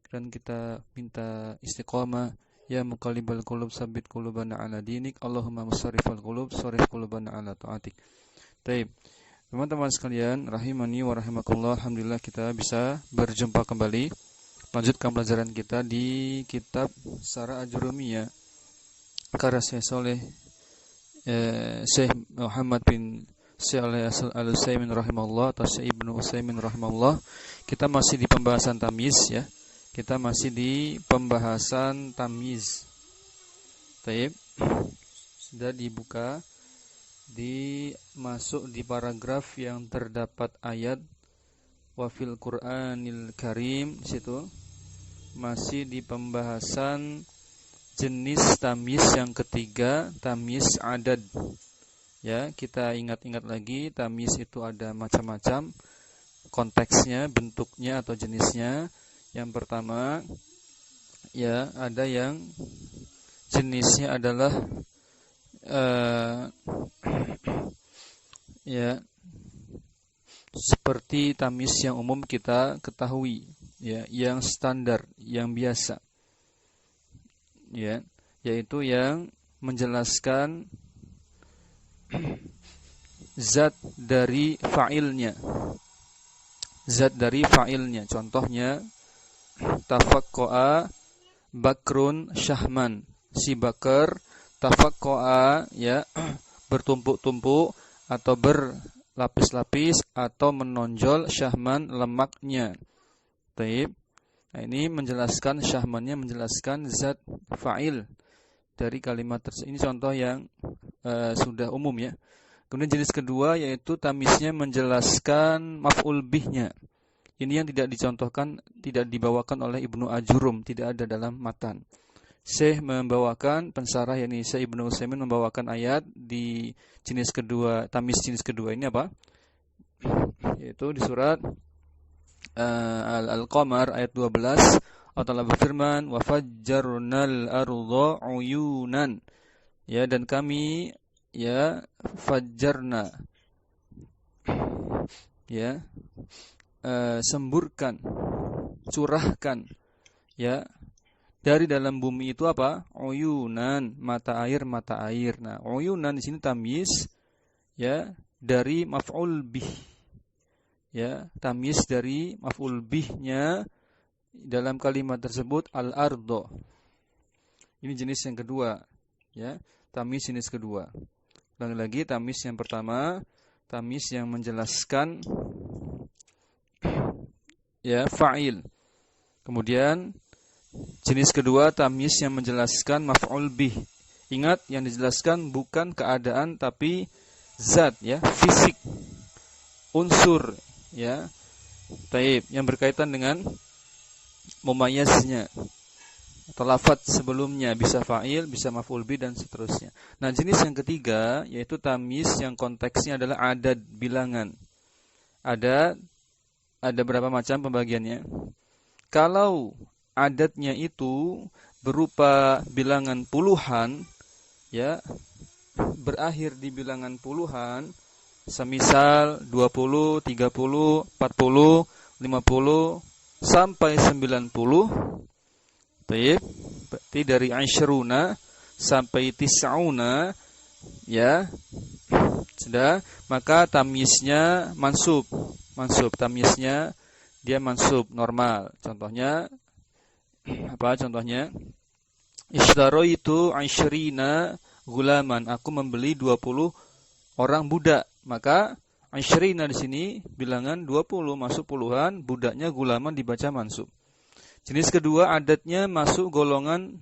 dan kita minta istiqomah. Ya muqallibal qulub tsabbit qulubana ala dinik. Allahumma musarrifal qulub sarrif qulubana ala taatik. Baik. Teman-teman sekalian, rahimani wa rahimakumullah, alhamdulillah kita bisa berjumpa kembali. Lanjutkan pelajaran kita di kitab Syarah Ajurumiyah karya Syekh Muhammad bin Shalih Al-Utsaimin rahimahullah atau Syekh Ibnu Utsaimin rahimahullah. Kita masih di pembahasan tamyiz ya. Kita masih di pembahasan tamyiz. Baik. Sudah dibuka masuk di paragraf yang terdapat ayat wa fil Qur'anil Karim. Situ masih di pembahasan jenis tamyiz yang ketiga, tamyiz adad. Ya, kita ingat-ingat lagi, tamyiz itu ada macam-macam konteksnya, bentuknya atau jenisnya. Yang pertama, ya, ada yang jenisnya adalah ya, seperti tamyiz yang umum kita ketahui, ya, yang standar, yang biasa, ya, yaitu yang menjelaskan zat dari fa'ilnya. Zat dari fa'ilnya. Contohnya tafaqqa'a Bakrun Syahman. Si Bakar tafaqqa'a, ya, bertumpuk-tumpuk atau berlapis-lapis atau menonjol Syahman, lemaknya. Baik. Nah, ini menjelaskan syahmannya, menjelaskan zat fa'il dari kalimat tersebut. Ini contoh yang sudah umum ya. Kemudian jenis kedua yaitu tamyiznya menjelaskan maf'ul bihnya. Ini yang tidak dicontohkan, tidak dibawakan oleh Ibnu Ajurum, tidak ada dalam matan. Syekh membawakan pensarah, yakni Syekh Ibnu Utsaimin membawakan ayat di jenis kedua, tamyiz jenis kedua ini apa? Yaitu di surat Al-Qamar ayat 12, Allah berfirman, "Wa fajjarnal ardha uyunan." Ya, dan kami ya fajjarna, ya, semburkan, curahkan, ya, dari dalam bumi itu apa? Uyunan, mata air, mata air. Nah, uyunan di sini tamyiz ya dari maf'ul bih. Ya, tamyiz dari maf'ul bihnya dalam kalimat tersebut al-ardh. Ini jenis yang kedua, ya, tamyiz jenis kedua. Ulangi lagi, tamyiz yang pertama, tamyiz yang menjelaskan ya fa'il. Kemudian jenis kedua, tamyiz yang menjelaskan maf'ul bih. Ingat, yang dijelaskan bukan keadaan tapi zat, ya, fisik, unsur, ya. Taib, yang berkaitan dengan mumayyaznya atau lafaz sebelumnya, bisa fa'il, bisa maf'ul bih dan seterusnya. Nah, jenis yang ketiga yaitu tamyiz yang konteksnya adalah adad, bilangan. Ada berapa macam pembagiannya? Kalau adatnya itu berupa bilangan puluhan, ya, berakhir di bilangan puluhan, semisal 20, 30, 40, 50 sampai 90. Baik, berarti dari asyruna sampai tis'una, ya, sudah, maka tamyiznya mansub, tamyiznya dia mansub normal. Contohnya apa? Contohnya Ishtaraitu 'ashrina gulaman, aku membeli 20 orang budak. Maka 'ashrina di sini bilangan 20 masuk puluhan, budaknya gulaman dibaca mansub. Jenis kedua adatnya masuk golongan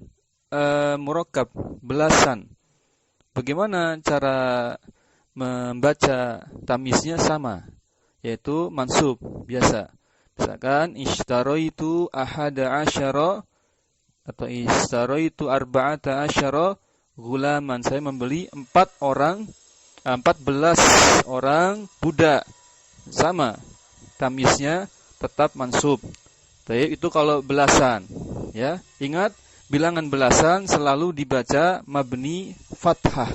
murakkab, belasan. Bagaimana cara membaca tamyiznya? Sama, yaitu mansub biasa. Misalkan ishtaraitu ahada asyara atau ishtaraitu arba'ata asyara gulaman, saya membeli 14 orang budak. Sama, tamyiznya tetap mansub. Baik, itu kalau belasan, ya. Ingat, bilangan belasan selalu dibaca mabni fathah.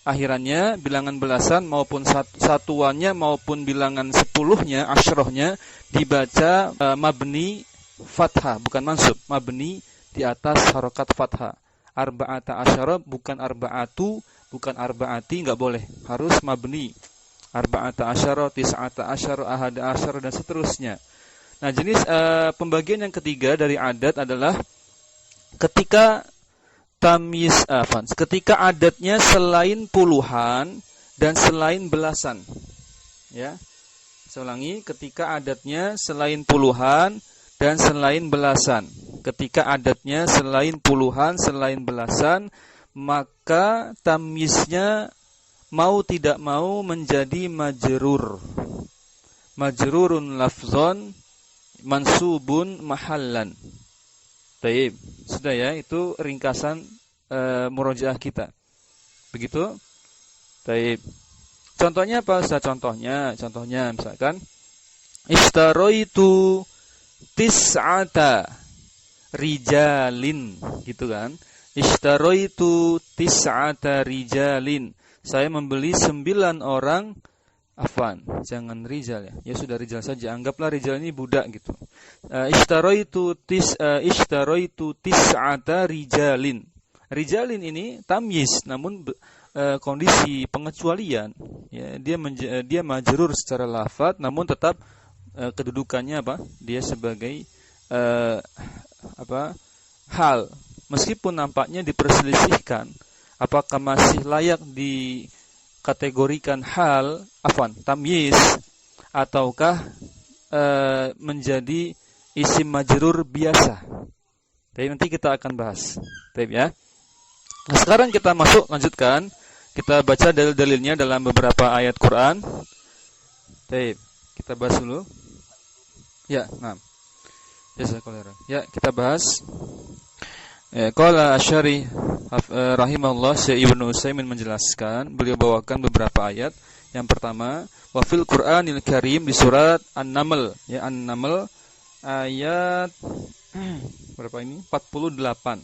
Akhirannya bilangan belasan maupun satuannya maupun bilangan 10-nya, asyrohnya dibaca mabni fathah, bukan mansub. Mabni di atas harokat fathah. Arba'ata asyara bukan arba'atu, bukan arba'ati, enggak boleh. Harus mabni. Arba'ata asyara, tis'ata asyara, ahada asyara, dan seterusnya. Nah, jenis pembagian yang ketiga dari adat adalah ketika tamyiz ketika adatnya selain puluhan dan selain belasan. Ya. Saya ulangi, ketika adatnya selain puluhan dan selain belasan. Ketika adatnya selain puluhan, selain belasan, maka tamyiznya mau tidak mau menjadi majrur. Majrurun lafzon, mansubun mahallan. Baik, sudah ya, itu ringkasan murojaah kita. Begitu? Baik. Contohnya apa? Contohnya misalkan ishtaraitu tis'ata rijalin, gitu kan? Ishtaraitu tis'ata rijalin. Saya membeli 9 orang, jangan rijal ya. Ya sudah rijal saja. Anggaplah rijal ini budak gitu. Ishtaraitu tis'ata rijalin. Rijalin ini tamyiz, namun kondisi pengecualian, ya, dia majrur secara lafaz, namun tetap kedudukannya apa? Dia sebagai hal. Meskipun nampaknya diperselisihkan apakah masih layak dikategorikan hal, tamyiz, ataukah menjadi isim majrur biasa. Jadi nanti kita akan bahas. Baik ya. Nah, sekarang kita lanjutkan. Kita baca dalil-dalilnya dalam beberapa ayat Quran. Baik, kita bahas dulu. Ya, nah. Ya, kita bahas. Qala Asy'ari rahimahullah, Syekh Ibnu Utsaimin menjelaskan, beliau bawakan beberapa ayat. Yang pertama, wa fil Qur'anil Karim di surat An-Naml, ya, An-Naml ayat berapa ini? 48.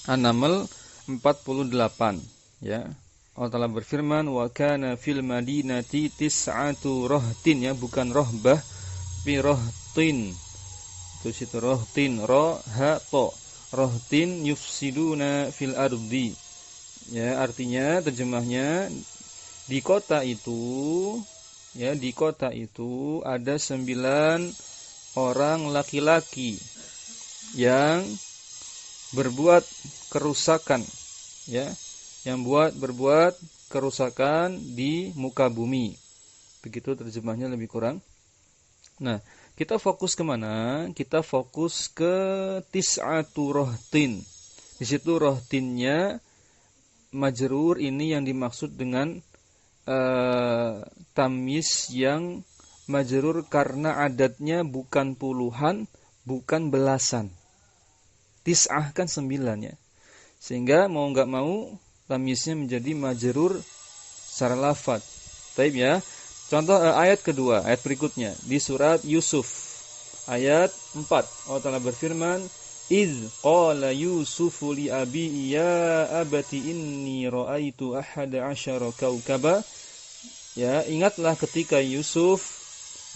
An-Naml 48, ya. Allah Ta'ala berfirman, wa kana fil madinati tis'atu rahtin, ya, bukan rohbah, tapi rohtin. Itu situ rohtin, rohato. Rohtin yufsiduna fil ardi. Ya, artinya terjemahnya di kota itu ada 9 orang laki-laki yang berbuat kerusakan, ya, yang berbuat kerusakan di muka bumi. Begitu terjemahnya lebih kurang. Nah, kita fokus kemana? Kita fokus ke tis'atu rohtin. Di situ rohtinnya majrur, ini yang dimaksud dengan tamyiz yang majrur karena adatnya bukan puluhan, bukan belasan. Tis'ah kan 9 ya. Sehingga mau enggak mau tamyiznya menjadi majrur secara lafaz. Baik ya. Contoh ayat kedua, ayat berikutnya di surat Yusuf ayat 4. Allah Ta'ala berfirman, "Idz qala Yusufu li abi ya abati inni ra'aitu ahada asyara kaukaba." Ya, ingatlah ketika Yusuf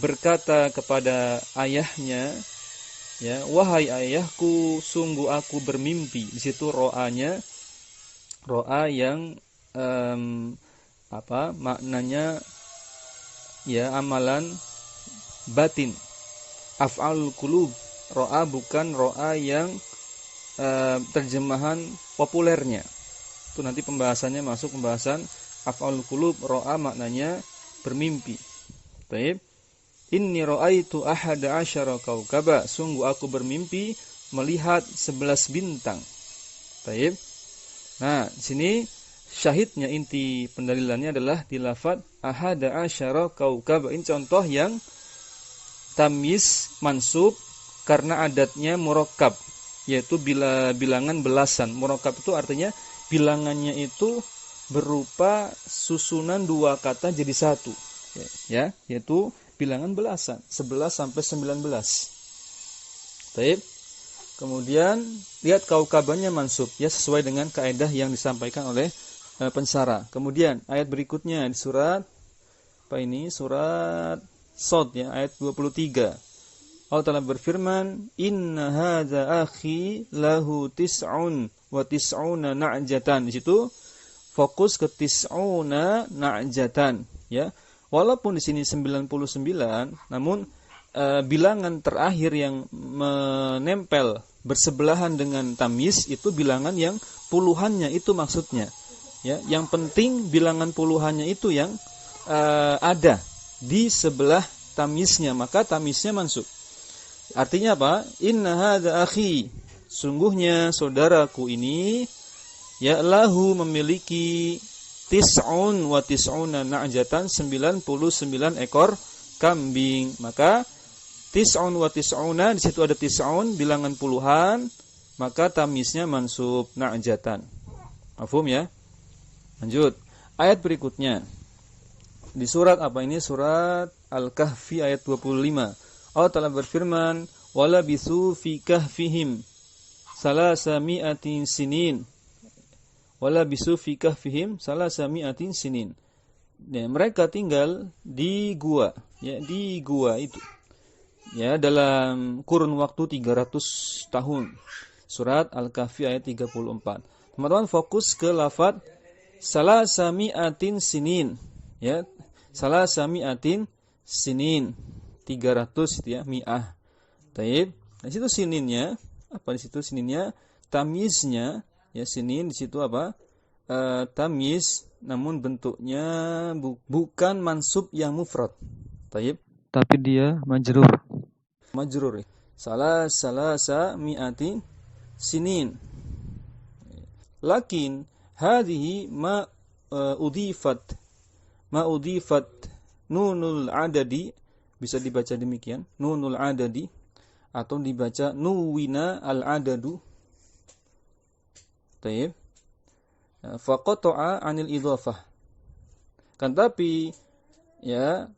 berkata kepada ayahnya, ya, wahai ayahku, sungguh aku bermimpi. Di situ ro'anya, ro'a yang maknanya, ya, amalan batin. Af'alul qulub, ro'a bukan ro'a yang terjemahan populernya. Itu nanti pembahasannya masuk pembahasan af'alul qulub, ro'a maknanya bermimpi. Baik. Inni ra'aitu ahada asyara kaukaba, sungguh aku bermimpi melihat 11 bintang. Baik. Nah, sini syahidnya, inti pendalilannya adalah di lafaz ahada asyara kaukaba. Ini contoh yang tamyiz mansub karena adatnya murakkab, yaitu bilangan belasan. Murakkab itu artinya bilangannya itu berupa susunan 2 kata jadi 1. Ya, yaitu bilangan belasan, 11 sampai 19. Baik. Kemudian lihat kaukabannya mansub, ya, sesuai dengan kaidah yang disampaikan oleh pensarah. Kemudian ayat berikutnya di surat surat Shad, ya, ayat 23. Allah Ta'ala berfirman, "Inna hadza akhi lahu tis'un wa tis'una na'jatan." Di situ fokus ke tis'una na'jatan, ya. Walaupun di sini 99, namun bilangan terakhir yang menempel bersebelahan dengan tamyiz itu bilangan yang puluhannya itu maksudnya. Ya, yang penting bilangan puluhannya itu yang ada di sebelah tamyiznya, maka tamyiznya mansub. Artinya apa? Inna hadza akhi, sungguhnya saudaraku ini, ya, lahu memiliki tis'un wa tis'una na'jatan, 99 ekor kambing. Maka tis'un wa tis'una, di situ ada tis'un bilangan puluhan, maka tamyiznya mansub na'jatan. Mafhum ya? Lanjut. Ayat berikutnya. Di surat apa ini? Surat Al-Kahfi ayat 25. Allah Ta'ala berfirman, "Wala bisu fi kahfihim salasami'atin sinin." Wala bisu fi kahfihim salasami'atin sinin. Ya, mereka tinggal di gua, ya, di gua itu. Ya, dalam kurun waktu 300 tahun. Surat Al-Kahfi ayat 34. Teman-teman fokus ke lafaz salasami'atin sinin, ya. Salasami'atin sinin. 300 itu ya, mi'ah. Taib. Di situ sininnya, apa di situ sininnya? Tamyiznya, ya, sinin di situ apa? Tamyiz, namun bentuknya bukan mansub yang mufrad. Taib. Tapi dia majrur. Majrur. Salasa mi'atin sinin. Lakin hadhihi ma udifat nunul adadi, bisa dibaca demikian, nunul adadi, atau dibaca nuwina al-adadu. Taib. Faqata'a 'anil idhafah. Kan tapi ya,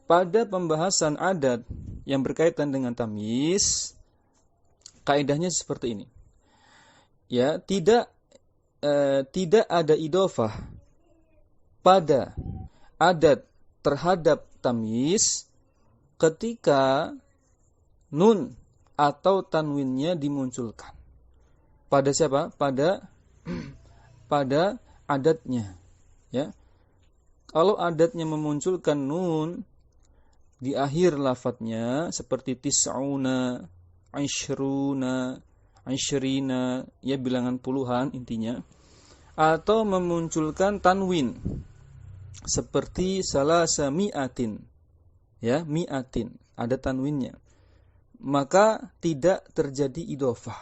pada pembahasan adat yang berkaitan dengan tamyiz, kaidahnya seperti ini. Ya, tidak ada idhafah pada adat terhadap tamyiz ketika nun atau tanwinnya dimunculkan. Pada siapa? Pada adatnya. Ya. Kalau adatnya memunculkan nun di akhir lafadznya seperti tis'una, ishruna, ishrina, ya, bilangan puluhan intinya, atau memunculkan tanwin seperti salasa mi'atin, ya, mi'atin, ada tanwinnya, maka tidak terjadi idhofah.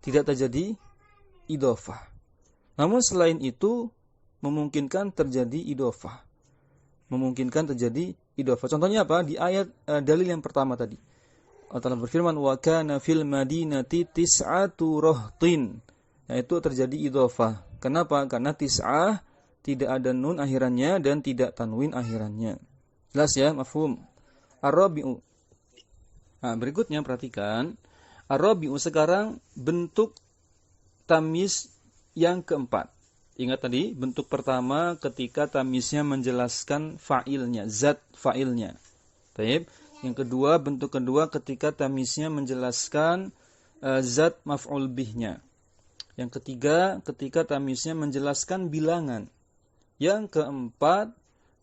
Tidak terjadi idhofah. Namun selain itu memungkinkan terjadi idhofah. Memungkinkan terjadi idhofah. Contohnya apa? Di ayat dalil yang pertama tadi. Allah Ta'ala berfirman, "Wa kana fil madinati tis'atu rahtin." Yaitu terjadi idhofah. Kenapa? Karena tis'ah tidak ada nun akhirannya dan tidak tanwin akhirannya. Jelas ya, mafhum. Ar-rabi'u. Nah, berikutnya perhatikan. Ar-rabi'u sekarang bentuk tamyiz yang keempat. Ingat tadi, bentuk pertama ketika tamyiznya menjelaskan fa'ilnya, zat fa'ilnya. Baik. Yang kedua, bentuk kedua ketika tamyiznya menjelaskan zat maf'ul bihnya. Yang ketiga, ketika tamyiznya menjelaskan bilangan. Yang keempat,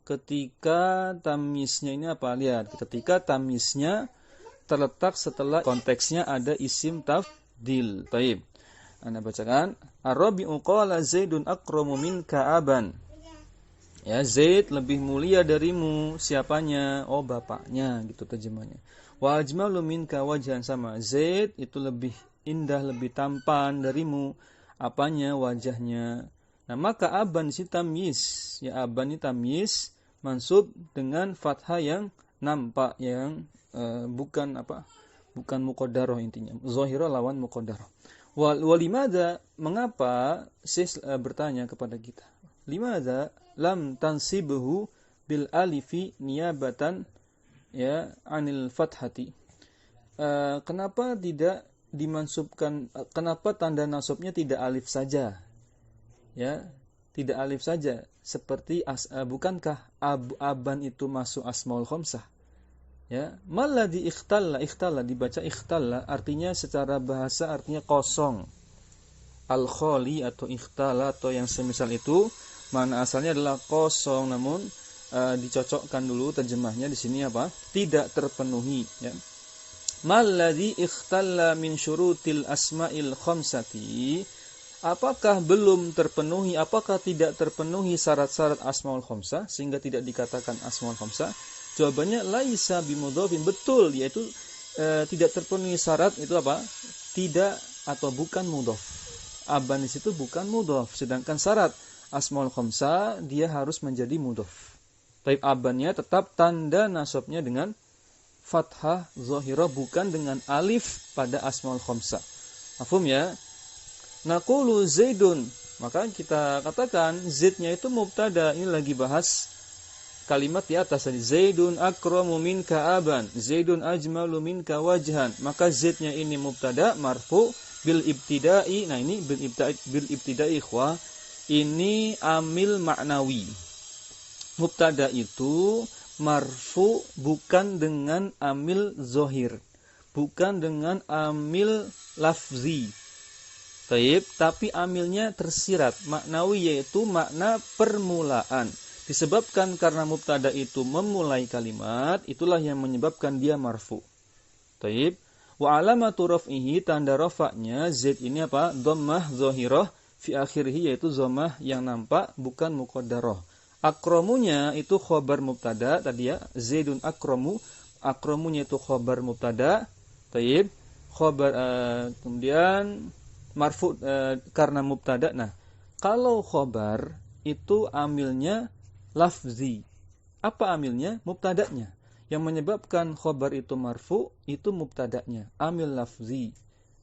ketika tamyiznya ini apa? Lihat, ketika tamyiznya terletak setelah konteksnya ada isim tafdil. Baik. Anda bacakan, Ar-rabi'u qala Zaidun akramu minka aban. Ya, Zaid lebih mulia darimu. Siapanya? Oh, bapaknya, gitu terjemahnya. Wa ajmalu minka wajhan, sama. Zaid itu lebih indah, lebih tampan darimu. Apanya? Wajahnya. Nah, maka aban si tamyiz. Ya, aban ini tamyiz mansub dengan fathah yang nampak, yang bukan apa? Bukan muqaddarah intinya. Zahirah lawan muqaddarah. Walimada, mengapa? Saya bertanya kepada kita. Limadza lam tansibhu bil alifi niyabatan, ya, anil fathati. Kenapa tidak dimansubkan, kenapa tanda nasabnya tidak alif saja? Ya, tidak alif saja. Seperti bukankah aban itu masuk asmaul khamsah? Ya, maladzi ikhtalla dibaca ikhtalla, artinya secara bahasa artinya kosong. Al-khali atau ikhtalla atau yang semisal itu, mana asalnya adalah kosong, namun dicocokkan dulu terjemahnya di sini apa? Tidak terpenuhi, ya. Maladzi ikhtalla min syurutil asma'il khamsati, apakah belum terpenuhi, apakah tidak terpenuhi syarat-syarat asmaul khamsah sehingga tidak dikatakan asmaul khamsah? Jawabannya laisa bimudhofin, betul, yaitu tidak terpenuhi syarat itu apa? Tidak atau bukan mudhof. Aban di situ bukan mudhof, sedangkan syarat asmaul khamsah dia harus menjadi mudhof. Tapi abannya tetap tanda nasabnya dengan fathah zahirah, bukan dengan alif pada asmaul khamsah. Mafhum ya? Naqulu Zaidun, maka kita katakan Zaidnya itu mubtada. Ini lagi bahas kalimat di atas tadi. Zaidun akramu minka aban, Zaidun ajmalu minka wajhan. Maka Zaidnya ini mubtada marfu bil ibtida'i. Nah, ini bil ibtida'i ikhwah. Ini amil maknawi. Mubtada itu marfu bukan dengan amil zohir, bukan dengan amil lafzi. Taib, tapi amilnya tersirat, maknawi, yaitu makna permulaan. Disebabkan karena mubtada itu memulai kalimat, itulah yang menyebabkan dia marfu. Taib, wa alamatu raf'ihi, tanda rafa'nya Zaid ini apa? Dhammah zahirah fi akhirih, yaitu dhammah yang nampak bukan muqaddarah. Akramunya itu khobar mubtada tadi ya, Zaidun akramu, akramunya itu khobar mubtada. Taib, khobar kemudian marfu karena mubtada. Nah, kalau khobar itu amilnya lafzi. Apa amilnya? Mubtadanya. Yang menyebabkan khobar itu marfu itu mubtadanya, amil lafzi.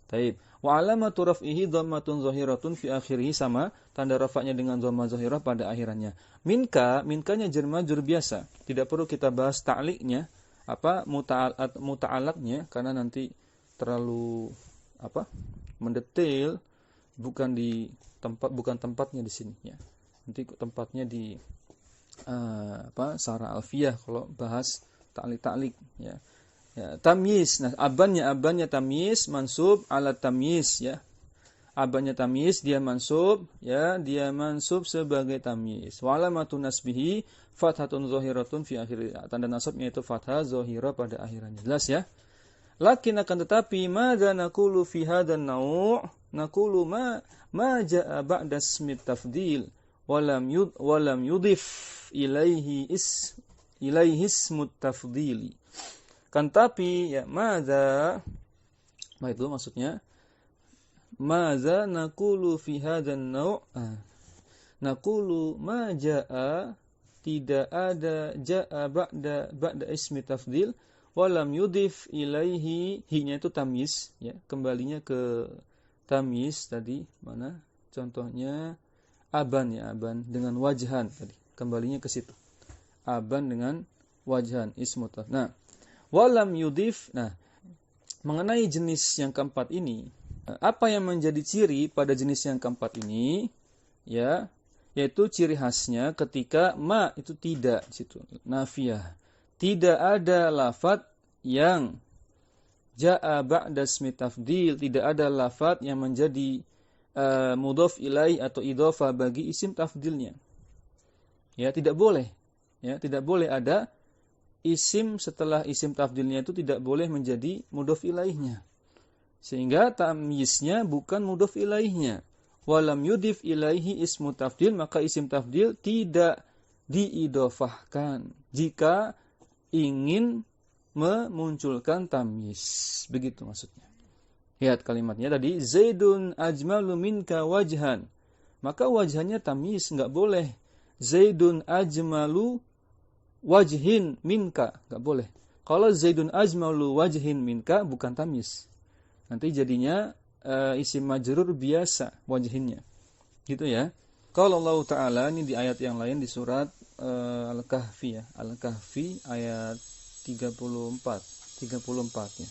Taib. Wa alamatu raf'ihi dhammatun zahiratun fi akhirih, sama tanda rafa'nya dengan dhammah zahirah pada akhirannya. Minkanya jar majrur biasa. Tidak perlu kita bahas ta'liqnya, apa muta'alaqnya, karena nanti terlalu mendetail, bukan tempatnya di sini ya. Nanti tempatnya di Sarah Alfiyah kalau bahas ta'liq ya. Ya, tamyiz. Nah, abannya tamyiz mansub ala tamyiz ya. Abannya tamyiz dia mansub ya, dia mansub sebagai tamyiz. Wa alamatun nasbihi fathatun zahiratun fi akhir. Tanda nasabnya itu fathah zahirah pada akhirannya. Jelas ya? Lakin akan tetapi madza naqulu fi hadzal naw'? Naqulu ma jaa ba'da ismi tafdil wa lam yudif ilaihi ismu tafdili. Kan tapi ya madza, baik itu maksudnya madza naqulu fi hadzal naw'? Naqulu ma jaa, tidak ada jaa ba'da ismi tafdil walam yudif ilaihi, hinya itu tamyiz ya, kembalinya ke tamyiz tadi, mana contohnya aban ya, aban dengan wajhan tadi, kembalinya ke situ, aban dengan wajhan ismu tafdil. Nah, walam yudif. Nah, mengenai jenis yang keempat ini, apa yang menjadi ciri pada jenis yang keempat ini ya, yaitu ciri khasnya ketika ma itu tidak di situ, nafiyah. Tidak ada lafadz yang jaa ba'da ismi tafdil, tidak ada lafadz yang menjadi mudhof ilaih atau idhofah bagi isim tafdilnya. Ya, tidak boleh. Ya, tidak boleh ada isim setelah isim tafdilnya itu tidak boleh menjadi mudhof ilaihnya. Sehingga tamyiznya bukan mudhof ilaihnya. Walam yudif ilaihi ismu tafdil, maka isim tafdil tidak diidhofahkan jika ingin memunculkan tamyiz. Begitu maksudnya. Lihat kalimatnya tadi, Zaidun ajmalu minka wajhan. Maka wajhannya tamyiz, enggak boleh. Zaidun ajmalu wajhin minka, enggak boleh. Kalau Zaidun ajmalu wajhin minka bukan tamyiz. Nanti jadinya isim majrur biasa wajhinnya. Gitu ya. Kalau Allah Ta'ala ini di ayat yang lain di surat Al-Kahfi ya. Al-Kahfi ayat 34 ya.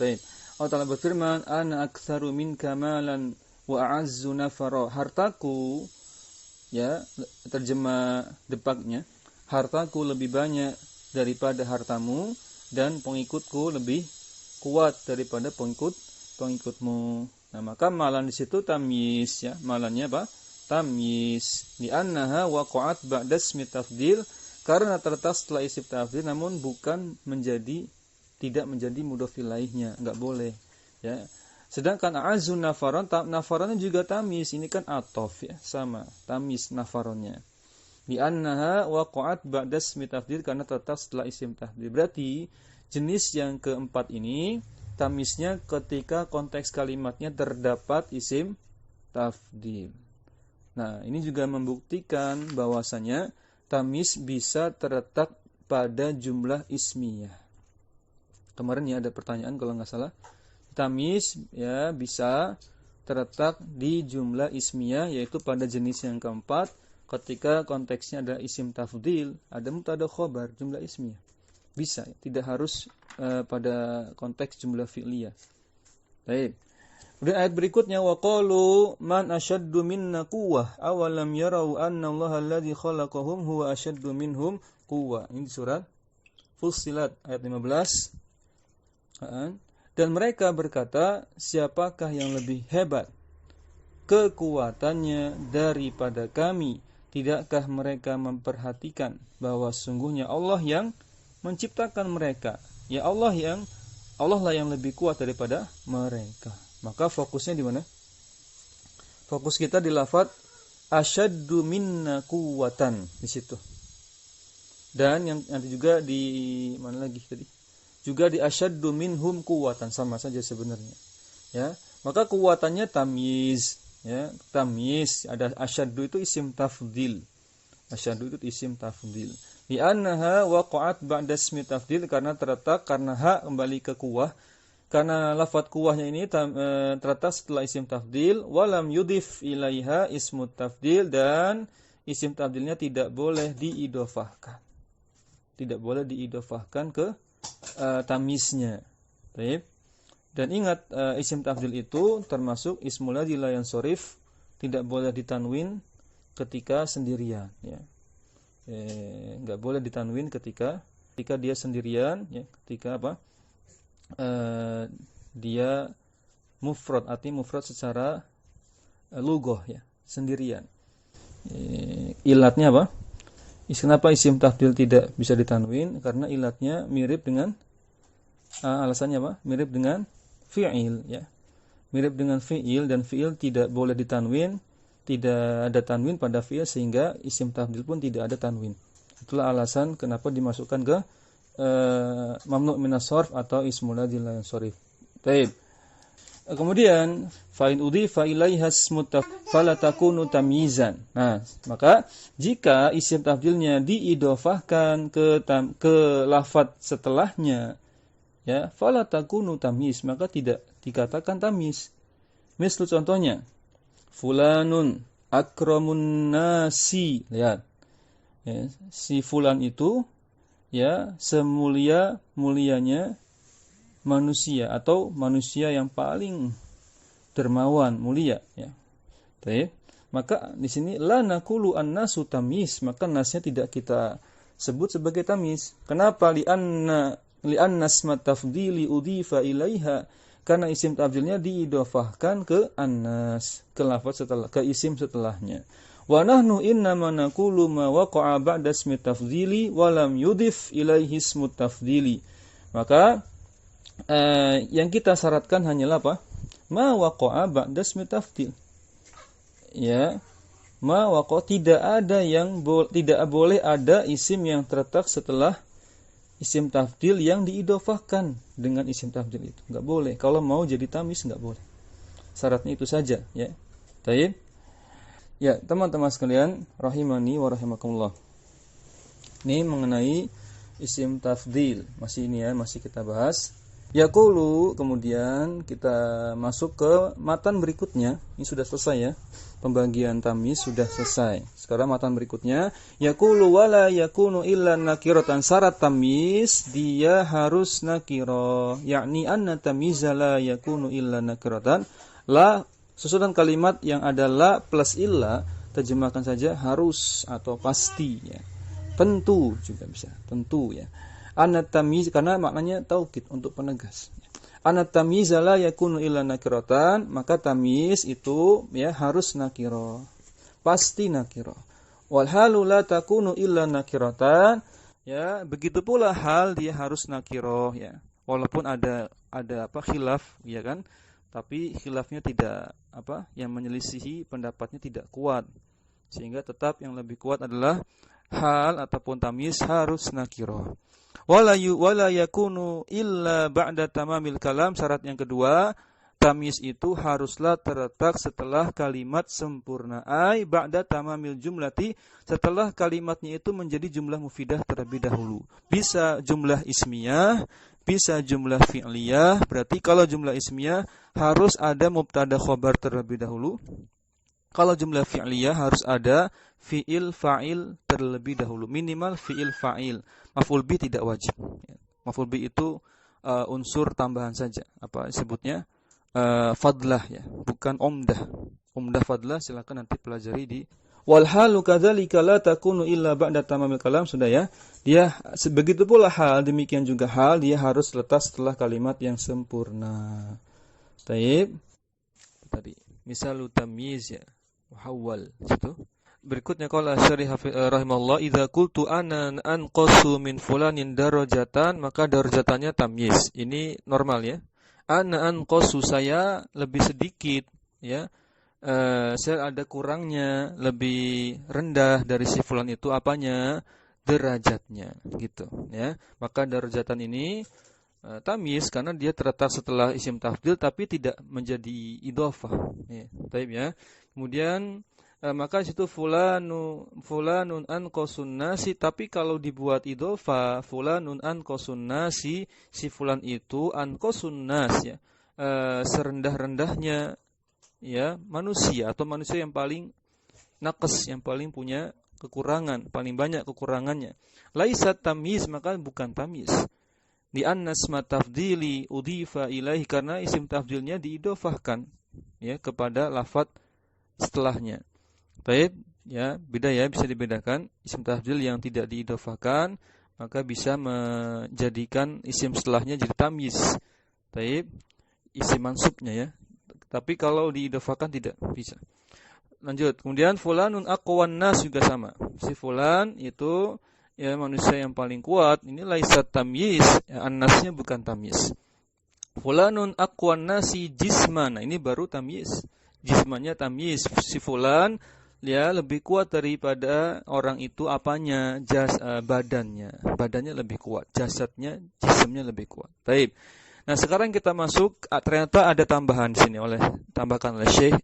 Baik. Allah Ta'ala berfirman, ana aktsaru minka malan wa a'azzu nafara. Hartaku ya, terjemah depaknya, hartaku lebih banyak daripada hartamu dan pengikutku lebih kuat daripada pengikutmu. Nah, maka malan di situ tamyiz ya. Malannya apa? Tamyiz. Di annaha waqa'at ba'da ismi tafdil, karena terletak setelah isim tafdil namun bukan tidak menjadi mudhof ilaihnya, enggak boleh ya. Sedangkan a'azun nafaron, nafaronnya juga tamyiz, ini kan atof ya, sama tamyiz nafaronnya. Di annaha waqa'at ba'da ismi tafdil, karena terletak setelah isim tafdil. Berarti jenis yang keempat ini tamyiznya ketika konteks kalimatnya terdapat isim tafdil. Nah, ini juga membuktikan bahwasanya tamyiz bisa terletak pada jumlah ismiyah. Kemarin ya ada pertanyaan kalau nggak salah. Tamyiz ya bisa terletak di jumlah ismiyah, yaitu pada jenis yang keempat ketika konteksnya ada isim tafdil, ada mubtada khobar, jumlah ismiyah. Bisa, tidak harus pada konteks jumlah fi'liyah. Baik. Kemudian ayat berikutnya, waqalu man ashaddu minna quwwah awalam yarau anna Allah alladzi khalaqahum huwa ashaddu minhum quwwah. Ini surat Fussilat ayat 15. Dan mereka berkata, siapakah yang lebih hebat kekuatannya daripada kami? Tidakkah mereka memperhatikan bahwa sungguhnya Allah yang menciptakan mereka? Ya Allah lah yang lebih kuat daripada mereka. Maka fokusnya di mana? Fokus kita di lafaz asyaddu minna quwwatan di situ. Dan yang nanti juga di mana lagi tadi? Juga di asyaddu minhum quwwatan, sama saja sebenarnya. Ya, maka kuwatannya tamyiz, ya, tamyiz. Ada asyaddu itu isim tafdil. Asyaddu itu isim tafdil. Di annaha waqa'at ba'da ismi tafdil, karena terletak karena ha kembali ke kuwah. Karena lafaz kuwahnya ini terletak setelah isim tafdil, walam yudhif ilaiha ismu tafdil, dan isim tafdilnya tidak boleh diidhofahkan. Tidak boleh diidhofahkan ke tamyiznya. Baik. Dan ingat, isim tafdil itu termasuk ismul ladzi la yansharif, tidak boleh ditanwin ketika sendirian ya. Enggak boleh ditanwin ketika dia sendirian ya, ketika apa? Dia mufrad, artinya mufrad secara lughah ya, sendirian. Ilatnya apa? Kenapa isim tafdil tidak bisa ditanwin? Karena ilatnya mirip dengan alasannya apa? Mirip dengan fi'il ya. Mirip dengan fi'il, dan fi'il tidak boleh ditanwin, tidak ada tanwin pada fi'il, sehingga isim tafdil pun tidak ada tanwin. Itulah alasan kenapa dimasukkan ke mamnu' minas sarf atau ismul ladzi la yansharif. Baik. Kemudian fa in udhifa ilaiha ismu fala takunu tamyizan. Nah, maka jika isim tafdilnya diidhofahkan ke lafaz setelahnya ya, fala takunu tamyiz, maka tidak dikatakan tamyiz. Misal contohnya, fulanun akramun nasi. Lihat. Ya, si fulan itu ya semulia-mulianya manusia, atau manusia yang paling dermawan, mulia ya. Baik. Maka di sini la naqulu an-nasu tamyiz, maka nasnya tidak kita sebut sebagai tamyiz. Kenapa? Li'anna isma tafdili udhifa ilaiha, karena isim tafdilnya diidhofahkan ke annas, ke lafaz setelah, ke isim setelahnya. Wa nahnu innama naqulu ma waqa'a ba'da ismi tafdili wa lam yudhif ilaihi ismu tafdili. Maka yang kita syaratkan hanyalah apa? Ma waqa'a ba'da ismi tafdil. Ya, ma waqa'a, tidak boleh ada isim yang terletak setelah isim tafdil yang diidhofahkan dengan isim tafdil itu. Enggak boleh. Kalau mau jadi tamyiz enggak boleh. Syaratnya itu saja, ya. Baik. Ya, teman-teman sekalian, rahimani wa rahimakumullah. Ini mengenai isim tafdil. Masih kita bahas. Yaqulu, kemudian kita masuk ke matan berikutnya. Ini sudah selesai ya. Pembagian tamyiz sudah selesai. Sekarang matan berikutnya, yaqulu wala yakunu illa nakiratan. Syarat tamyiz dia harus nakirah, yakni anna tamyiza la yakunu illa nakiratan. La, susunan kalimat yang ada la plus illa, terjemahkan saja harus atau pasti ya. Tentu juga bisa, tentu ya. Anat tamyiz karena maknanya taukid untuk penegas. Anat tamyiz la yakunu illa nakiratan, maka tamyiz itu ya harus nakira. Pasti nakira. Wal halu la takunu illa nakiratan, ya begitu pula hal dia harus nakira ya. Walaupun ada khilaf ya kan, tapi khilafnya tidak yang menyelisihi pendapatnya tidak kuat. Sehingga tetap yang lebih kuat adalah hal ataupun tamyiz harus nakira. Wala yakunu illa ba'da tamamil kalam. Syarat yang kedua, tamyiz itu haruslah terletak setelah kalimat sempurna. Ai ba'da tamamil jumlati, setelah kalimatnya itu menjadi jumlah mufidah terlebih dahulu. Bisa jumlah ismiyah, bisa jumlah fi'liyah. Berarti kalau jumlah ismiyah harus ada mubtada khobar terlebih dahulu. Kalau jumlah fi'liyah harus ada fi'il fa'il terlebih dahulu. Minimal fi'il fa'il. Maf'ul bi tidak wajib. Maf'ul bi itu unsur tambahan saja. Apa disebutnya? Fadlah ya, bukan umdah. Umdah fadlah silakan nanti pelajari di wal halu kadzalika la takunu illa ba'da tamamil kalam, sudah ya. Dia begitu pula hal, demikian juga hal dia harus letak setelah kalimat yang sempurna. Taib. Tadi misal tamyiz ya. Muhawwal itu. Berikutnya qala Syarih rahimahullah, idza qultu ana anqasu min fulanin darajatan, maka darajatannya tamyiz. Ini normal ya. Ana anqasu, saya lebih sedikit ya. Saya ada kurangnya, lebih rendah dari si fulan itu apanya? Derajatnya gitu ya. Maka darajatan ini tamyiz karena dia terletak setelah isim tafdil tapi tidak menjadi idhofah ya. Taib ya. Kemudian maka situ fulanun anqasun nasi, tapi kalau dibuat idhofah fulanun anqasun nasi, si fulan itu anqasun nas ya, serendah-rendahnya ya manusia atau manusia yang paling naqas, yang paling punya kekurangan, paling banyak kekurangannya. Laisat tamyiz, maka bukan tamyiz. Di annasma tafdili udhifa ilaihi, karena isim tafdilnya diidhofahkan ya kepada lafaz setelahnya. Baik, ya, beda ya, bisa dibedakan. Isim tafdil yang tidak diidhofahkan maka bisa menjadikan isim setelahnya jadi tamyiz. Baik, isim mansubnya ya. Tapi kalau diidhofahkan tidak bisa. Lanjut. Kemudian fulanun aqwan nas juga sama. Si fulan itu ya manusia yang paling kuat. Ini laisat tamyiz, ya, annasnya bukan tamyiz. Fulanun aqwan nasi jisman. Nah, ini baru tamyiz. Jismannya tamyiz. Si fulan ya lebih kuat daripada orang itu apanya? Badannya. Badannya lebih kuat. Jasadnya, jisimnya lebih kuat. Baik. Nah, sekarang kita masuk, ternyata ada tambahan di sini tambahkan oleh Syekh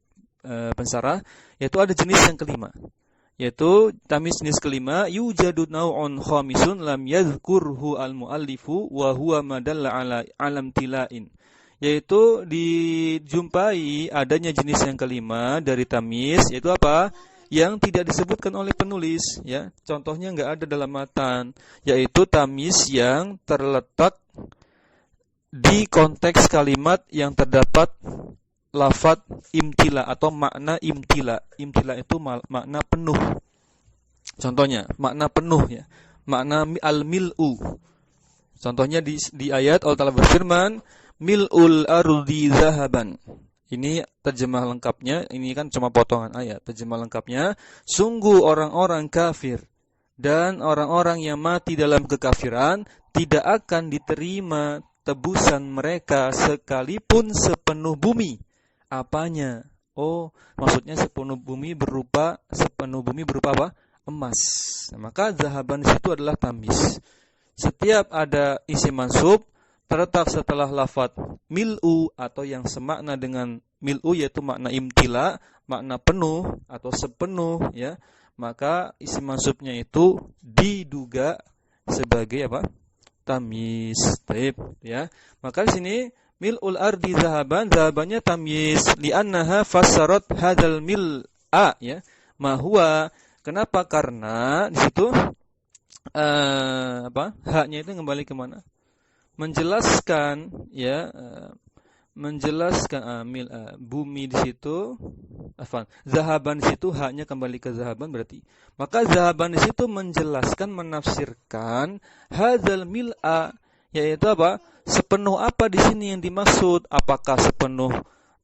Pensarah, yaitu ada jenis yang kelima. Yaitu tamyiz jenis kelima, yujadu naw'un khamisun lam yadhkurhu al-muallifu wa huwa madalla ala alam tilain. Yaitu dijumpai adanya jenis yang kelima dari tamyiz, yaitu apa? Yang tidak disebutkan oleh penulis ya. Contohnya enggak ada dalam matan, yaitu tamyiz yang terletak di konteks kalimat yang terdapat lafaz imtila atau makna imtila. Imtila itu makna penuh. Contohnya, makna penuh ya. Makna al-mil'u. Contohnya di ayat Allah Ta'ala berfirman, mil'ul ardi zahaban. Ini terjemah lengkapnya, ini kan cuma potongan ayat. Terjemah lengkapnya, sungguh orang-orang kafir dan orang-orang yang mati dalam kekafiran tidak akan diterima tebusan mereka sekalipun sepenuh bumi. Apanya? Oh, maksudnya sepenuh bumi berupa apa? Emas. Nah, maka zahaban di situ adalah tamyiz. Setiap ada isim mansub terletak setelah lafaz mil'u atau yang semakna dengan mil'u, yaitu makna imtila, makna penuh atau sepenuh ya, maka isim mansubnya itu diduga sebagai apa? Tamyiz. Baik ya. Maka di sini mil'ul ardi zahaban, zahabannya tamyiz li'annaha fassarat hadzal mil'a ya. Ma huwa, kenapa? Karena di situ haknya itu kembali ke mana? Menjelaskan ya, menjelaskan bumi di situ Zahaban di situ haknya kembali ke zahaban berarti. Maka zahaban di situ menjelaskan, menafsirkan hadzal mil'a, yaitu apa? Sepenuh apa di sini yang dimaksud? Apakah sepenuh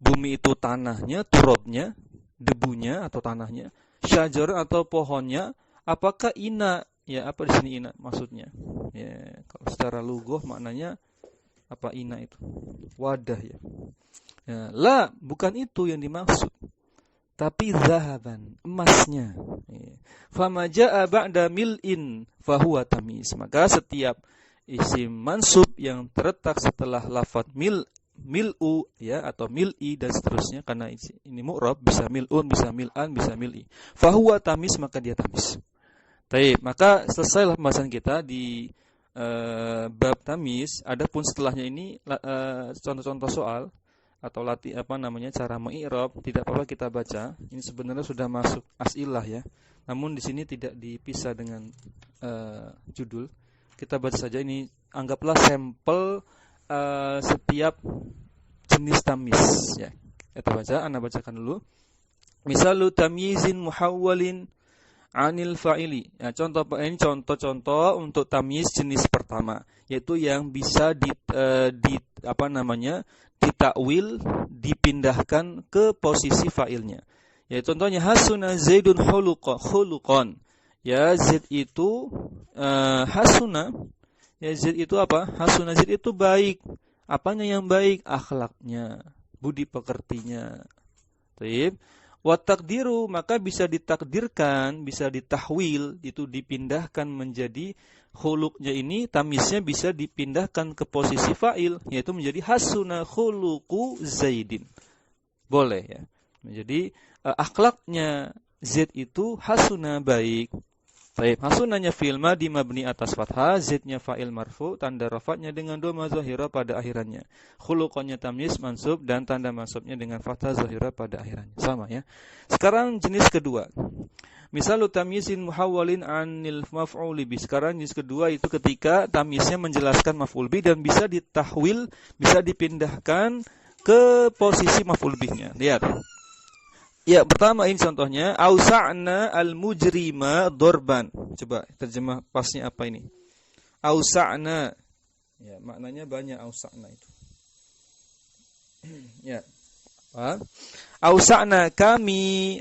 bumi itu tanahnya, turabnya, debunya atau tanahnya, syajar atau pohonnya, apakah ina? Ya, apa di sini ina maksudnya? Ya, kalau secara lughah maknanya apa ina itu? Wadah ya. Ya, la, bukan itu yang dimaksud. Tapi zahaban, emasnya. Fama jaa ba'da mil'in fahuwa tamyiz. Maka setiap isim mansub yang terletak setelah lafaz mil'u ya atau mil'i dan seterusnya, karena ini mu'rab, bisa mil'un, bisa mil'an, bisa mil'i. Fahuwa tamyiz, maka dia tamyiz. Baik, maka selesailah pembahasan kita di bab tamyiz. Adapun setelahnya ini contoh-contoh soal atau cara mengi'rab, tidak apa-apa kita baca. Ini sebenarnya sudah masuk as'ilah ya. Namun di sini tidak dipisah dengan judul. Kita baca saja ini, anggaplah sampel setiap jenis tamyiz ya. Kita baca, Anda bacakan dulu. Misalu tamyizin muhawwalin anil fa'ili. Ya, contoh-contoh untuk tamyiz jenis pertama, yaitu yang bisa ditakwil, dipindahkan ke posisi fa'ilnya. Ya, contohnya hasuna zaidun khuluqan. Ya, zaid itu hasuna. Ya, zaid itu apa? Hasuna, zaid itu baik. Apanya yang baik? Akhlaknya, budi pekertinya. Baik. Wa taqdiru, maka bisa ditakdirkan, bisa ditahwil, itu dipindahkan menjadi khuluqnya ini, tamyiznya bisa dipindahkan ke posisi fa'il, yaitu menjadi hasuna khuluqu zaidin. Boleh ya. Jadi akhlaknya Zaid itu hasuna, baik. Baik, hasunanya fi'il madhi mabni atas fathah, zaidnya fa'il marfu, tanda rafa'nya dengan dhamma zahira pada akhirannya. Khuluqannya tamyiz mansub dan tanda mansubnya dengan fathah zahira pada akhirannya. Sama ya. Sekarang jenis kedua. Misalu tamyizin muhawwalin anil maf'uli bih. Sekarang jenis kedua itu ketika tamyiznya menjelaskan maf'ul bih dan bisa ditahwil, bisa dipindahkan ke posisi maf'ul bihnya. Lihat. Ya, pertama ini contohnya, ausa'na al-mujrima dorban. Coba terjemah pasnya apa ini? Ausa'na. Ya, maknanya banyak ausa'na itu. Ya. Apa? Ausa'na, kami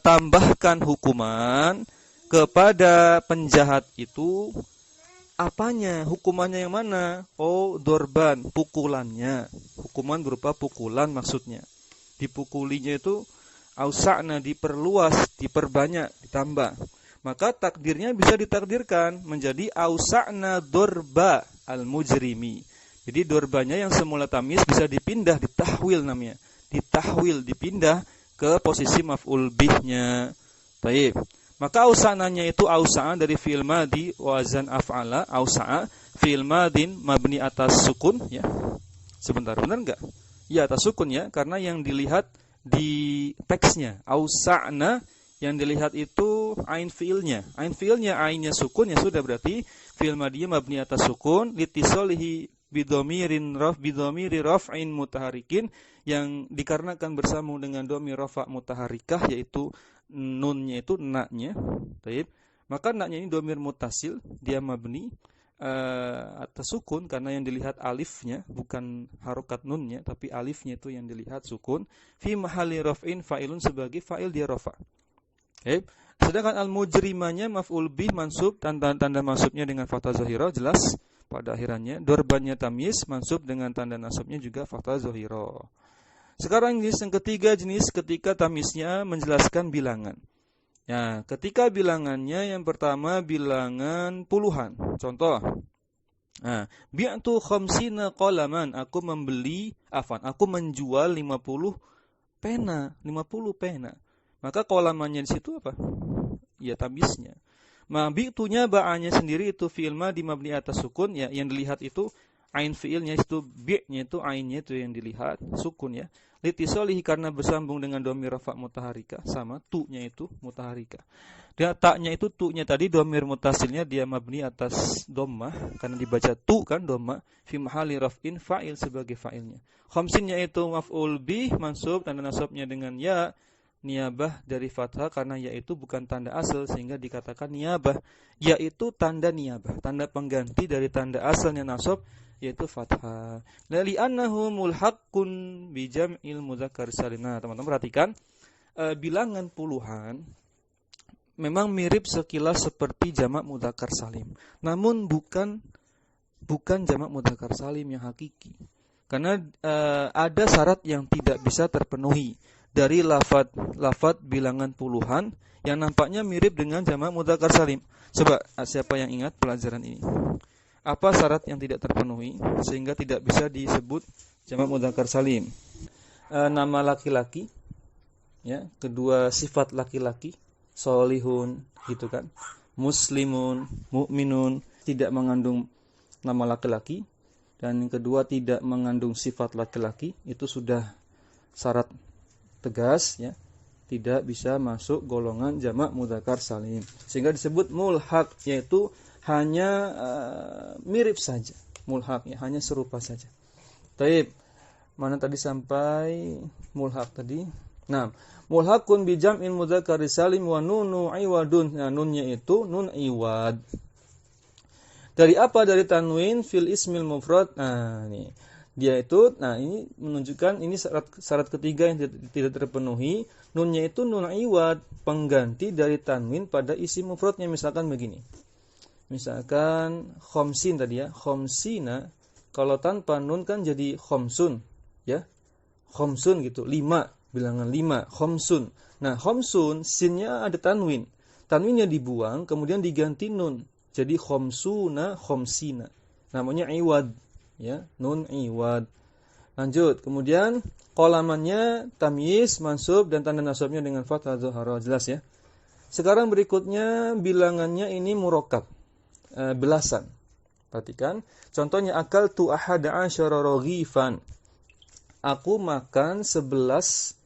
tambahkan hukuman kepada penjahat itu. Apanya? Hukumannya yang mana? Oh, dorban, pukulannya. Hukuman berupa pukulan maksudnya. Dipukulinya itu ausa'na, diperluas, diperbanyak, ditambah. Maka takdirnya bisa ditakdirkan menjadi ausa'na dorba al-mujrimi. Jadi dorbanya yang semula tamyiz bisa dipindah, ditahwil namanya. Ditahwil, dipindah ke posisi maf'ul bihnya. Baik. Maka ausa'nanya itu ausa'a dari fi'il madhi wazan af'ala, ausa'a fi'il madhin mabni atas sukun ya. Sebentar, benar enggak? Ya, atas sukun ya, karena yang dilihat di teksnya ausa'na yang dilihat itu ain fiilnya. Ain fiilnya ainnya sukun, ya sudah, berarti fiil madhi mabni atas sukun litisalihi bidhamiri raf'in mutaharikin, yang dikarenakan bersambung dengan dhamir rafa' mutaharikah, yaitu nunnya itu na-nya. Baik. Maka na-nya ini dhamir mutasil, dia mabni atas sukun karena yang dilihat alifnya, bukan harokat nunnya, tapi alifnya itu yang dilihat sukun. Fi mahalli raf'in fa'ilun, sebagai fa'il dia rafa'. Okay. Sedangkan al-mujrimanya maf'ul bih mansub, tanda mansubnya dengan fathah zahira jelas pada akhirannya. Dorbannya tamyiz mansub dengan tanda nasabnya juga fathah zahira. Sekarang jenis yang ketiga, jenis ketika tamyiznya menjelaskan bilangan. Ya, ketika bilangannya yang pertama bilangan puluhan. Contoh, bi'tu khamsina qalaman, aku menjual 50 pena. Maka qalamannya di situ apa? Ya, tamyiznya. Bi'tunya ba'anya sendiri itu fi'il madhi mabni atas sukun ya, yang dilihat itu ain fi'ilnya, itu bi'nya itu ainnya itu yang dilihat sukun ya. Litisolihi, karena bersambung dengan dhamir rafa' mutaharika, sama tu-nya itu mutaharika. Dan ta-nya itu tu-nya tadi dhamir mutasilnya dia mabni atas dhammah karena dibaca tu kan dhammah, fi mahalli raf'in fa'il sebagai fa'ilnya. Khamsinnya itu maf'ul bih mansub, tanda nasabnya dengan ya, Niabah dari fathah karena ya itu bukan tanda asal sehingga dikatakan niabah. Ya itu tanda niabah, tanda pengganti dari tanda asalnya nasab yaitu fathah. Lali annahu mulhaqun bi jam'il mudzakkar salim. Nah, teman-teman perhatikan bilangan puluhan memang mirip sekilas seperti jamak mudzakkar salim. Namun bukan jamak mudzakkar salim yang hakiki. Karena ada syarat yang tidak bisa terpenuhi dari lafadz bilangan puluhan yang nampaknya mirip dengan jamak mudzakkar salim. Coba siapa yang ingat pelajaran ini? Apa syarat yang tidak terpenuhi sehingga tidak bisa disebut jamak mudzakkar salim? Nama laki-laki, ya, kedua sifat laki-laki, solihun, gitu kan, muslimun, mukminun, tidak mengandung nama laki-laki. Dan yang kedua tidak mengandung sifat laki-laki, itu sudah syarat tegas, ya, tidak bisa masuk golongan jamak mudzakkar salim. Sehingga disebut mulhaq, yaitu hanya mirip saja, mulhaq, ya, hanya serupa saja. Taib, mana tadi sampai mulhaq tadi? Nah, mulhaqun bi jam'il mudzakkar salim wa nunu iwadun. Nah, nunnya itu nun iwad. Dari apa? Dari tanwin fil ismil mufrad. Nah, ini dia itu. Nah, ini menunjukkan ini syarat ketiga yang tidak terpenuhi. Nunnya itu nun iwad, pengganti dari tanwin pada isim mufradnya. Misalkan begini. Misalkan khomsin tadi, ya, khomsina. Kalau tanpa nun kan jadi khomsun, ya. Khomsun gitu, 5, bilangan 5, khomsun. Nah, khomsun sinnya ada tanwin. Tanwinnya dibuang kemudian diganti nun. Jadi khomsuna, khomsina. Namanya iwad, ya, nun iwad. Lanjut, kemudian qolamannya tamyiz, mansub dan tanda nasabnya dengan fathah zahara, jelas ya. Sekarang berikutnya bilangannya ini murakkab, belasan. Perhatikan, contohnya akaltu ahada asyara raghifan. Aku makan 11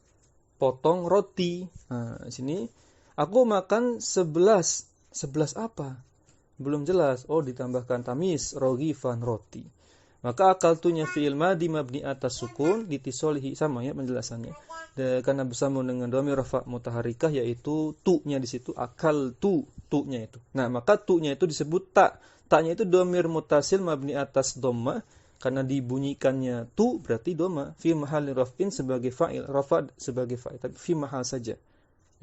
potong roti. Nah, sini aku makan 11. 11 apa? Belum jelas. Oh, ditambahkan tamyiz, raghifan, roti. Maka akaltunya fi'il madhi mabni atas sukun litisolihi, sama ya penjelasannya. Karena bersambung dengan dhamir rafa' mutaharikah, yaitu tu-nya di situ, akaltu, tu-nya itu. Nah, maka tu-nya itu disebut ta. Ta-nya itu dhamir mutasil mabni atas dhamma, karena dibunyikannya tu berarti dhamma. Fi mahalli raf'in sebagai fa'il, rafa' sebagai fa'il, tapi fi mahal saja.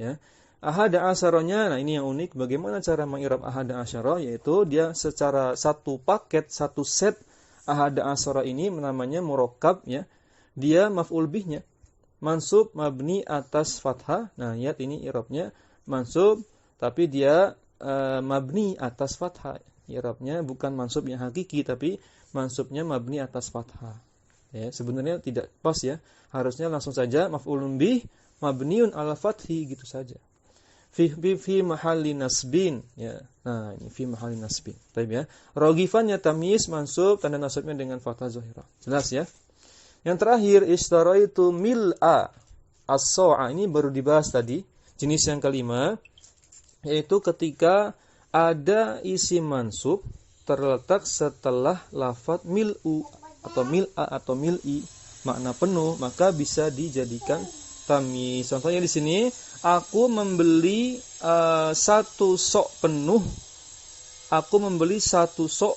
Ya. Ahada asyaranya, nah ini yang unik. Bagaimana cara mengirab ahada asyara? Yaitu dia secara satu paket, satu set ahada asyara ini namanya murakkab, ya. Dia maf'ul bihnya mansub mabni atas fathah. Nah, lihat ini irabnya mansub tapi dia mabni atas fathah. Irabnya bukan mansub yang hakiki tapi mansubnya mabni atas fathah. Ya, sebenarnya tidak pas, ya. Harusnya langsung saja maf'ulun bih mabniun ala fathi, gitu saja. Fi mahalli nasbin, ya. Nah, ini fi mahalli nasbin. Baik, ya. Raghifannya tamyiz mansub, tanda nasabnya dengan fathah zahirah. Jelas, ya. Yang terakhir istaraitu mil'a as-sa'a, ini baru dibahas tadi. Jenis yang kelima yaitu ketika ada isim mansub terletak setelah lafadz mil'u atau mil'a atau mil'i, makna penuh, maka bisa dijadikan tamyiz. Contohnya di sini, aku membeli satu sok penuh. Aku membeli satu sok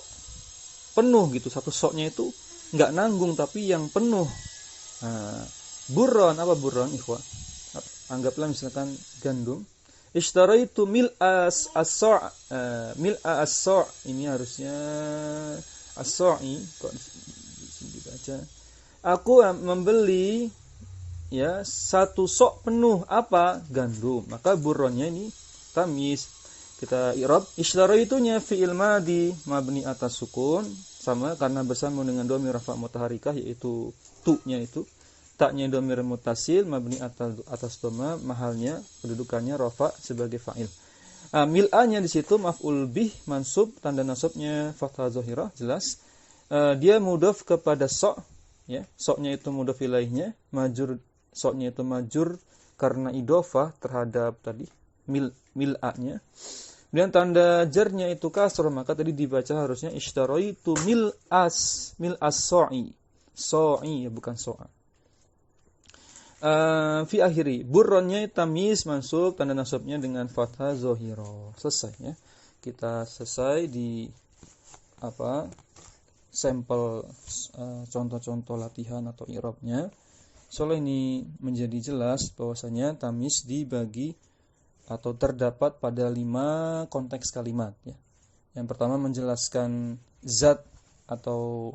penuh, gitu. Satu soknya itu enggak nanggung tapi yang penuh. Nah, burron, apa burron, ikhwah? Anggaplah misalkan gandum. Ishtaraitu mil'a as-sa'. Mil'a as-sa', ini harusnya as-sa'i, kok dibaca. Aku membeli, ya, satu sok penuh apa? Gandum. Maka burronnya ini tamyiz. Kita i'rab. Ishtaraytunya fi'il madhi mabni atas sukun, sama karena bersambung dengan dhamir rafa' mutaharikah, yaitu tu-nya itu. Ta-nya dhamir mutasil mabni atas dhamma, mahalnya kedudukannya rafa' sebagai fa'il. Mil'anya di situ maf'ul bih mansub, tanda nasabnya fathah zahirah, jelas. Dia mudhaf kepada sok, ya. Soknya itu mudhaf ilaihnya, majur, soknya itu majur karena idhofah terhadap tadi mil'anya. Dan tanda jarnya itu kasrah, maka tadi dibaca harusnya ishtaraitu mil'as sa'i. Sa'i, ya, bukan so'a. fi akhiri. Burronnya tamyiz mansub, tanda nasabnya dengan fathah zahira. Selesai ya. Kita selesai di sampel contoh-contoh latihan atau i'rabnya. Soalnya ini menjadi jelas bahwasanya tamyiz dibagi atau terdapat pada 5 konteks kalimat ya. Yang pertama menjelaskan zat atau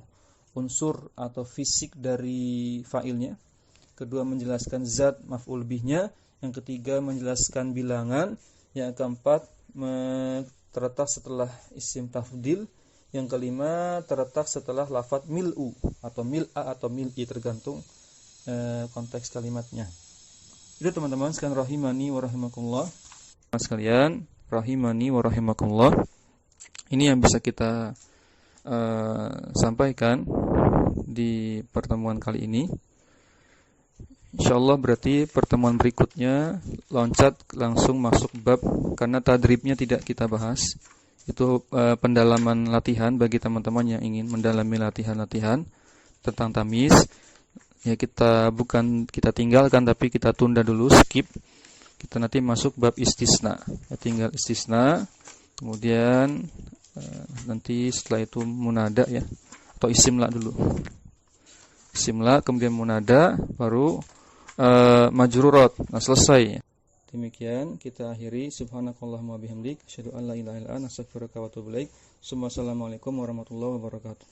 unsur atau fisik dari fa'ilnya. Kedua menjelaskan zat maf'ul bihnya. Yang ketiga menjelaskan bilangan. Yang keempat terletak setelah isim tafdil. Yang kelima terletak setelah lafadz mil'u atau mil'a atau mil'i, tergantung konteks kalimatnya. Itu teman-teman sekalian rahimani wa rahimakumullah. Sekalian rahimani wa rahimakumullah. Ini yang bisa kita sampaikan di pertemuan kali ini. Insyaallah berarti pertemuan berikutnya loncat langsung masuk bab, karena tadribnya tidak kita bahas. Itu pendalaman latihan bagi teman-teman yang ingin mendalami latihan-latihan tentang tamyiz. Ya kita tinggalkan, tapi kita tunda dulu, skip. Kita nanti masuk bab istisna. Ya, tinggal istisna. Kemudian nanti setelah itu munada ya, atau isimla dulu. Isimla kemudian munada, baru majrurat. Nah, selesai. Demikian kita akhiri. Subhanakallahumma bihamdik, asyhadu an la ilaha illa anta, astaghfiruka wa atubu ilaik. Assalamualaikum warahmatullahi wabarakatuh.